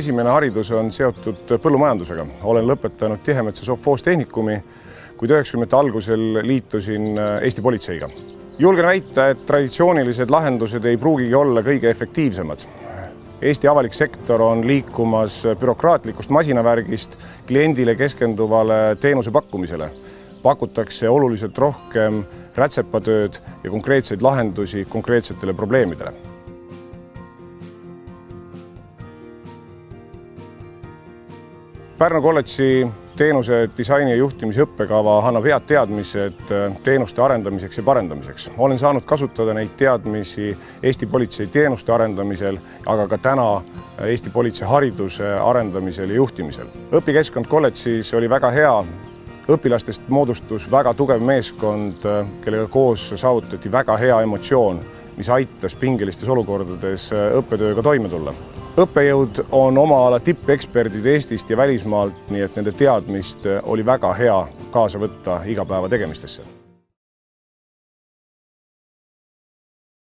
esimene haridus on seotud põllumajandusega. Olen lõpetanud Tihemetsa sovhoostehnikumi, kuid 90. algusel liitusin Eesti politseiga. Julgen väita, et traditsioonilised lahendused ei pruugigi olla kõige efektiivsemad. Eesti avalik sektor on liikumas bürokraatlikust masinavärgist kliendile keskenduvale teenuse pakkumisele. Pakutakse oluliselt rohkem rätsepatööd ja konkreetseid lahendusi konkreetsetele probleemidele. Pärnu kolledži teenuse disaini ja juhtimise õppekava annab head teadmised teenuste arendamiseks ja parendamiseks. Olen saanud kasutada neid teadmisi Eesti politsei teenuste arendamisel, aga ka täna Eesti politsei hariduse arendamisel ja juhtimisel. Õpikeskkond kolledžis oli väga hea. Õpilastest moodustus väga tugev meeskond, kellega koos saavutati väga hea emotsioon, mis aitas pingelistes olukordades õppetööga toime tulla. Õppejõud on oma ala tippeksperdid Eestist ja välismaalt, nii et nende teadmist oli väga hea kaasa võtta igapäeva tegemistesse.